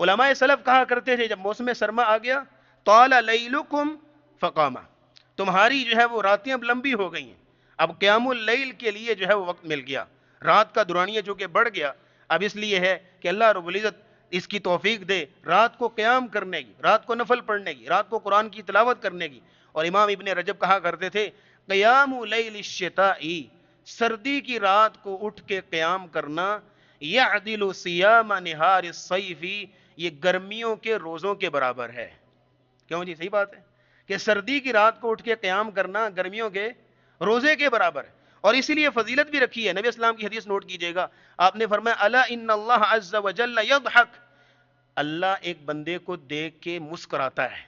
علماء سلف کہا کرتے تھے جب موسم سرما آ گیا طال لیلکم فقام، تمہاری جو ہے وہ راتیں اب لمبی ہو گئی ہیں، اب قیام اللیل کے لیے جو ہے وہ وقت مل گیا، رات کا دورانیہ جو کہ بڑھ گیا، اب اس لیے ہے کہ اللہ رب العزت اس کی توفیق دے رات کو قیام کرنے کی، رات کو نفل پڑھنے کی، رات کو قرآن کی تلاوت کرنے کی۔ اور امام ابن رجب کہا کرتے تھے قیام لیل الشتاء، سردی کی رات کو اٹھ کے قیام کرنا، یعدل صیام نہار الصیف، یہ گرمیوں کے روزوں کے برابر ہے۔ کیوں جی؟ صحیح بات ہے کہ سردی کی رات کو اٹھ کے قیام کرنا گرمیوں کے روزے کے برابر ہے، اور اسی لیے فضیلت بھی رکھی ہے۔ نبی اسلام کی حدیث نوٹ کیجئے گا، آپ نے فرمایا الا ان اللہ عز وجل یضحک، اللہ ایک بندے کو دیکھ کے مسکراتا ہے۔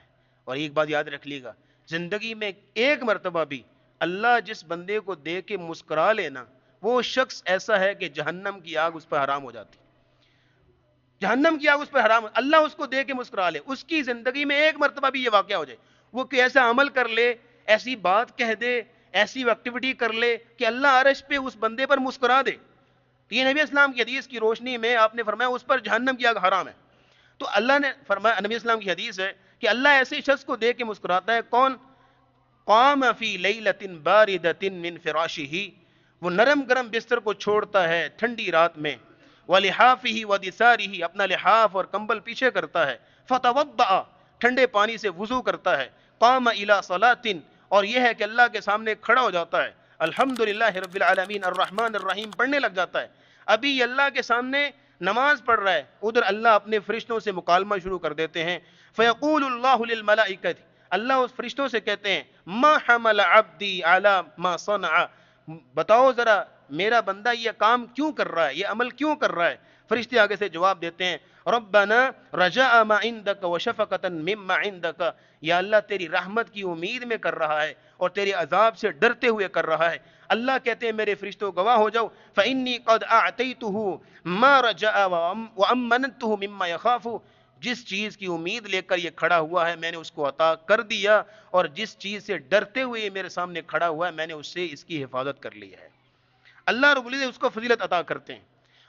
اور ایک بات یاد رکھ لیے گا، زندگی میں ایک مرتبہ بھی اللہ جس بندے کو دیکھ کے مسکرا لینا، وہ شخص ایسا ہے کہ جہنم کی آگ اس پر حرام ہو جاتی، جہنم کی آگ اس پر حرام، اللہ اس کو دیکھ کے مسکرا لے، اس کی زندگی میں ایک مرتبہ بھی یہ واقعہ ہو جائے، وہ کوئی ایسا عمل کر لے، ایسی بات کہہ دے، ایسی ایکٹیویٹی کر لے کہ اللہ عرش پہ اس بندے پر مسکرا دے، تو یہ نبی اسلام کی حدیث کی روشنی میں آپ نے فرمایا اس پر جہنم کی آگ حرام ہے۔ تو اللہ نے فرمایا، نبی اسلام کی حدیث ہے کہ اللہ ایسے شخص کو دیکھ کے مسکراتا ہے، کون؟ قام فی لیلۃ باردۃ من فراشہ، وہ نرم گرم بستر کو چھوڑتا ہے ٹھنڈی رات میں، ولحافہ ودثارہ، اپنا لحاف اور کمبل پیچھے کرتا ہے، فتوضأ، ٹھنڈے پانی سے وضو کرتا ہے، قام الی صلاۃ، اور یہ ہے کہ اللہ کے سامنے کھڑا ہو جاتا ہے، الحمدللہ رب العالمین الرحمن الرحیم پڑھنے لگ جاتا ہے، ابھی یہ اللہ کے سامنے نماز پڑھ رہا ہے، ادھر اللہ اپنے فرشتوں سے مکالمہ شروع کر دیتے ہیں، فیقول اللہ للملائکۃ، اللہ اس فرشتوں سے کہتے ہیں ما حمل عبدی علی ما صنع، بتاؤ ذرا میرا بندہ یہ کام کیوں کر رہا ہے، یہ عمل کیوں کر رہا ہے؟ فرشتے آگے سے جواب دیتے ہیں ربنا رجاء ما عندک وشفقۃ مما عندک، یا اللہ تیری رحمت کی امید میں کر رہا ہے اور تیرے عذاب سے ڈرتے ہوئے کر رہا ہے۔ اللہ کہتے ہیں میرے فرشتوں گواہ ہو جاؤ، فإنی قد اعطیتہ ما رجاء وامنته مما يخاف، جس چیز کی امید لے کر یہ کھڑا ہوا ہے میں نے اس کو عطا کر دیا، اور جس چیز سے ڈرتے ہوئے یہ میرے سامنے کھڑا ہوا ہے میں نے اس سے اس کی حفاظت کر لی ہے۔ اللہ رب العزت اس کو فضیلت عطا کرتے ہیں۔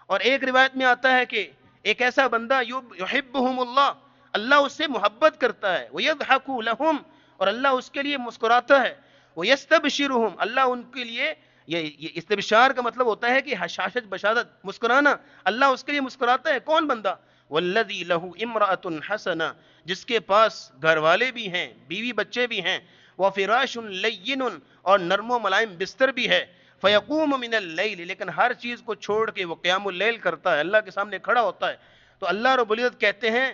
اور ایک روایت میں آتا ہے کہ ایک ایسا بندہ یحبہم اللہ، اللہ اس سے محبت کرتا ہے، ویضحک لہم، اور اللہ اس کے لیے مسکراتا ہے، ویستبشرہم، اللہ ان کے لیے، یہ استبشار کا مطلب ہوتا ہے کہ حشاشت بشارت، مسکرانا، اللہ اس کے لیے مسکراتا ہے۔ کون بندہ؟ والذی لہ امرأۃ حسنہ، جس کے پاس گھر والے بھی ہیں، بیوی بچے بھی ہیں، وفراش لین، اور نرم و ملائم بستر بھی ہے، فیقوم من اللیل، لیکن ہر چیز کو چھوڑ کے وہ قیام اللیل کرتا ہے، اللہ کے سامنے کھڑا ہوتا ہے، تو اللہ رب العزت کہتے ہیں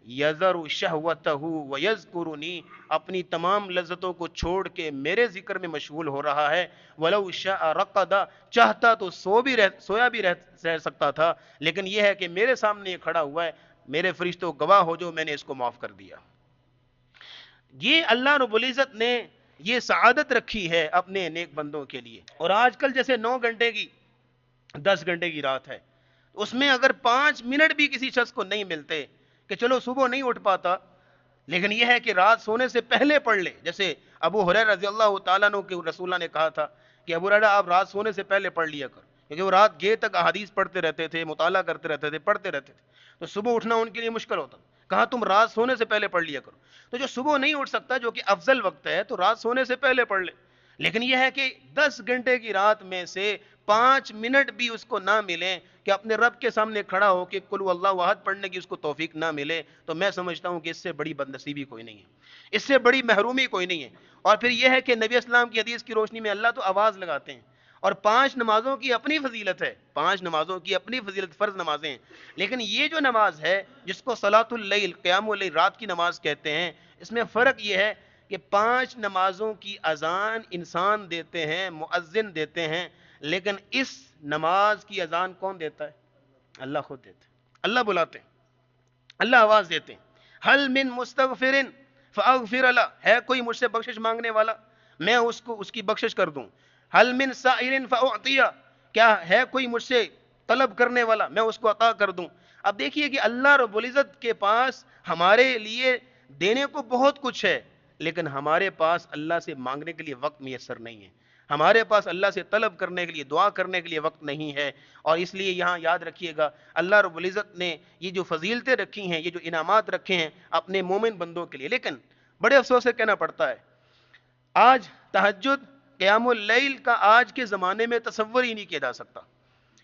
یذر شہوتہ ویذکرنی، اپنی تمام لذتوں کو چھوڑ کے میرے ذکر میں مشغول ہو رہا ہے، ولو شاء رقد، چاہتا تو سویا بھی رہ سکتا تھا، لیکن یہ ہے کہ میرے سامنے یہ کھڑا ہوا ہے، میرے فرشتوں گواہ ہو جو میں نے اس کو معاف کر دیا۔ یہ اللہ رب العزت نے یہ سعادت رکھی ہے اپنے نیک بندوں کے لیے۔ اور آج کل جیسے 9 گھنٹے کی 10 گھنٹے کی رات ہے، اس میں اگر 5 منٹ بھی کسی شخص کو نہیں ملتے کہ چلو صبح نہیں اٹھ پاتا، لیکن یہ ہے کہ رات سونے سے پہلے پڑھ لے، جیسے ابو ہریرہ رضی اللہ تعالیٰ عنہ کے رسول اللہ نے کہا تھا کہ ابو ہریرہ آپ رات سونے سے پہلے پڑھ لیا کر، کیونکہ وہ رات گے تک احادیث پڑھتے رہتے تھے، مطالعہ کرتے رہتے تھے، پڑھتے رہتے تھے، تو صبح اٹھنا ان کے لیے مشکل ہوتا، کہا تم رات سونے سے پہلے پڑھ لیا کرو۔ تو جو صبح نہیں اٹھ سکتا، جو کہ افضل وقت ہے، تو رات سونے سے پہلے پڑھ لے، لیکن یہ ہے کہ 10 گھنٹے کی رات میں سے 5 منٹ بھی اس کو نہ ملیں کہ اپنے رب کے سامنے کھڑا ہو کہ قل واللہ احد پڑھنے کی اس کو توفیق نہ ملے، تو میں سمجھتا ہوں کہ اس سے بڑی بدنصیبی کوئی نہیں ہے، اس سے بڑی محرومی کوئی نہیں ہے۔ اور پھر یہ ہے کہ نبی اسلام کی حدیث کی روشنی میں اللہ تو آواز لگاتے ہیں، اور 5 نمازوں کی اپنی فضیلت ہے، 5 نمازوں کی اپنی فضیلت، فرض نمازیں ہیں، لیکن یہ جو نماز ہے جس کو صلاۃ اللیل، قیام اللیل، رات کی نماز کہتے ہیں، اس میں فرق یہ ہے کہ 5 نمازوں کی اذان انسان دیتے ہیں، مؤذن دیتے ہیں، لیکن اس نماز کی اذان کون دیتا ہے؟ اللہ خود دیتے ہیں، اللہ بلاتے ہیں، اللہ آواز دیتے ہیں، حل من مستغفر فاغفر له، ہے کوئی مجھ سے بخشش مانگنے والا میں اس کی بخشش کر دوں، حل من سائل فاعطیہ، کیا ہے کوئی مجھ سے طلب کرنے والا میں اس کو عطا کر دوں۔ اب دیکھیے کہ اللہ رب العزت کے پاس ہمارے لیے دینے کو بہت کچھ ہے، لیکن ہمارے پاس اللہ سے مانگنے کے لیے وقت میسر نہیں ہے۔ ہمارے پاس اللہ سے طلب کرنے کے لیے، دعا کرنے کے لیے وقت نہیں ہے. اور اس لیے یہاں یاد رکھیے گا، اللہ رب العزت نے یہ جو فضیلتیں رکھی ہیں، یہ جو انعامات رکھے ہیں اپنے مومن بندوں کے لیے، لیکن بڑے افسوس سے کہنا پڑتا ہے آج تہجد، قیام اللیل کا آج کے زمانے میں تصور ہی نہیں کیا جا سکتا.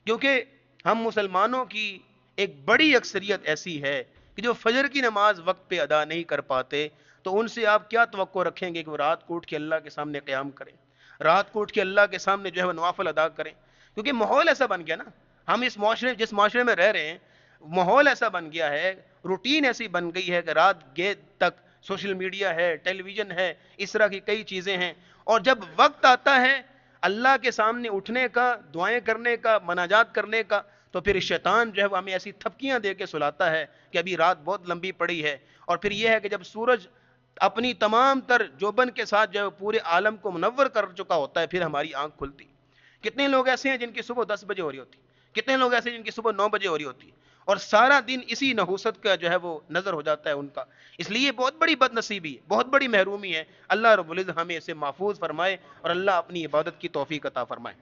کیونکہ ہم مسلمانوں کی ایک بڑی اکثریت ایسی ہے کہ جو فجر کی نماز وقت پہ ادا نہیں کر پاتے، تو ان سے آپ کیا توقع رکھیں گے کہ وہ رات کو اٹھ کے اللہ کے سامنے قیام کریں، رات کو اٹھ کے اللہ کے سامنے جو ہے وہ نوافل ادا کریں. کیونکہ ماحول ایسا بن گیا نا، ہم اس معاشرے، جس معاشرے میں رہ رہے ہیں، ماحول ایسا بن گیا ہے، روٹین ایسی بن گئی ہے کہ رات گیر تک سوشل میڈیا ہے، ٹیلی ویژن ہے، اس طرح کی کئی چیزیں ہیں. اور جب وقت آتا ہے اللہ کے سامنے اٹھنے کا، دعائیں کرنے کا، مناجات کرنے کا، تو پھر شیطان جو ہے وہ ہمیں ایسی تھپکیاں دے کے سلاتا ہے کہ ابھی رات بہت لمبی پڑی ہے. اور پھر یہ ہے کہ جب سورج اپنی تمام تر جوبن کے ساتھ جو ہے پورے عالم کو منور کر چکا ہوتا ہے، پھر ہماری آنکھ کھلتی. کتنے لوگ ایسے ہیں جن کی صبح 10 بجے ہو رہی ہوتی، کتنے لوگ ایسے ہیں جن کی صبح 9 بجے ہو رہی ہوتی، اور سارا دن اسی نحوست کا جو ہے وہ نظر ہو جاتا ہے ان کا. اس لیے بہت بڑی بد نصیبی ہے، بہت بڑی محرومی ہے. اللہ رب العزت ہمیں اسے محفوظ فرمائے اور اللہ اپنی عبادت کی توفیق عطا فرمائے.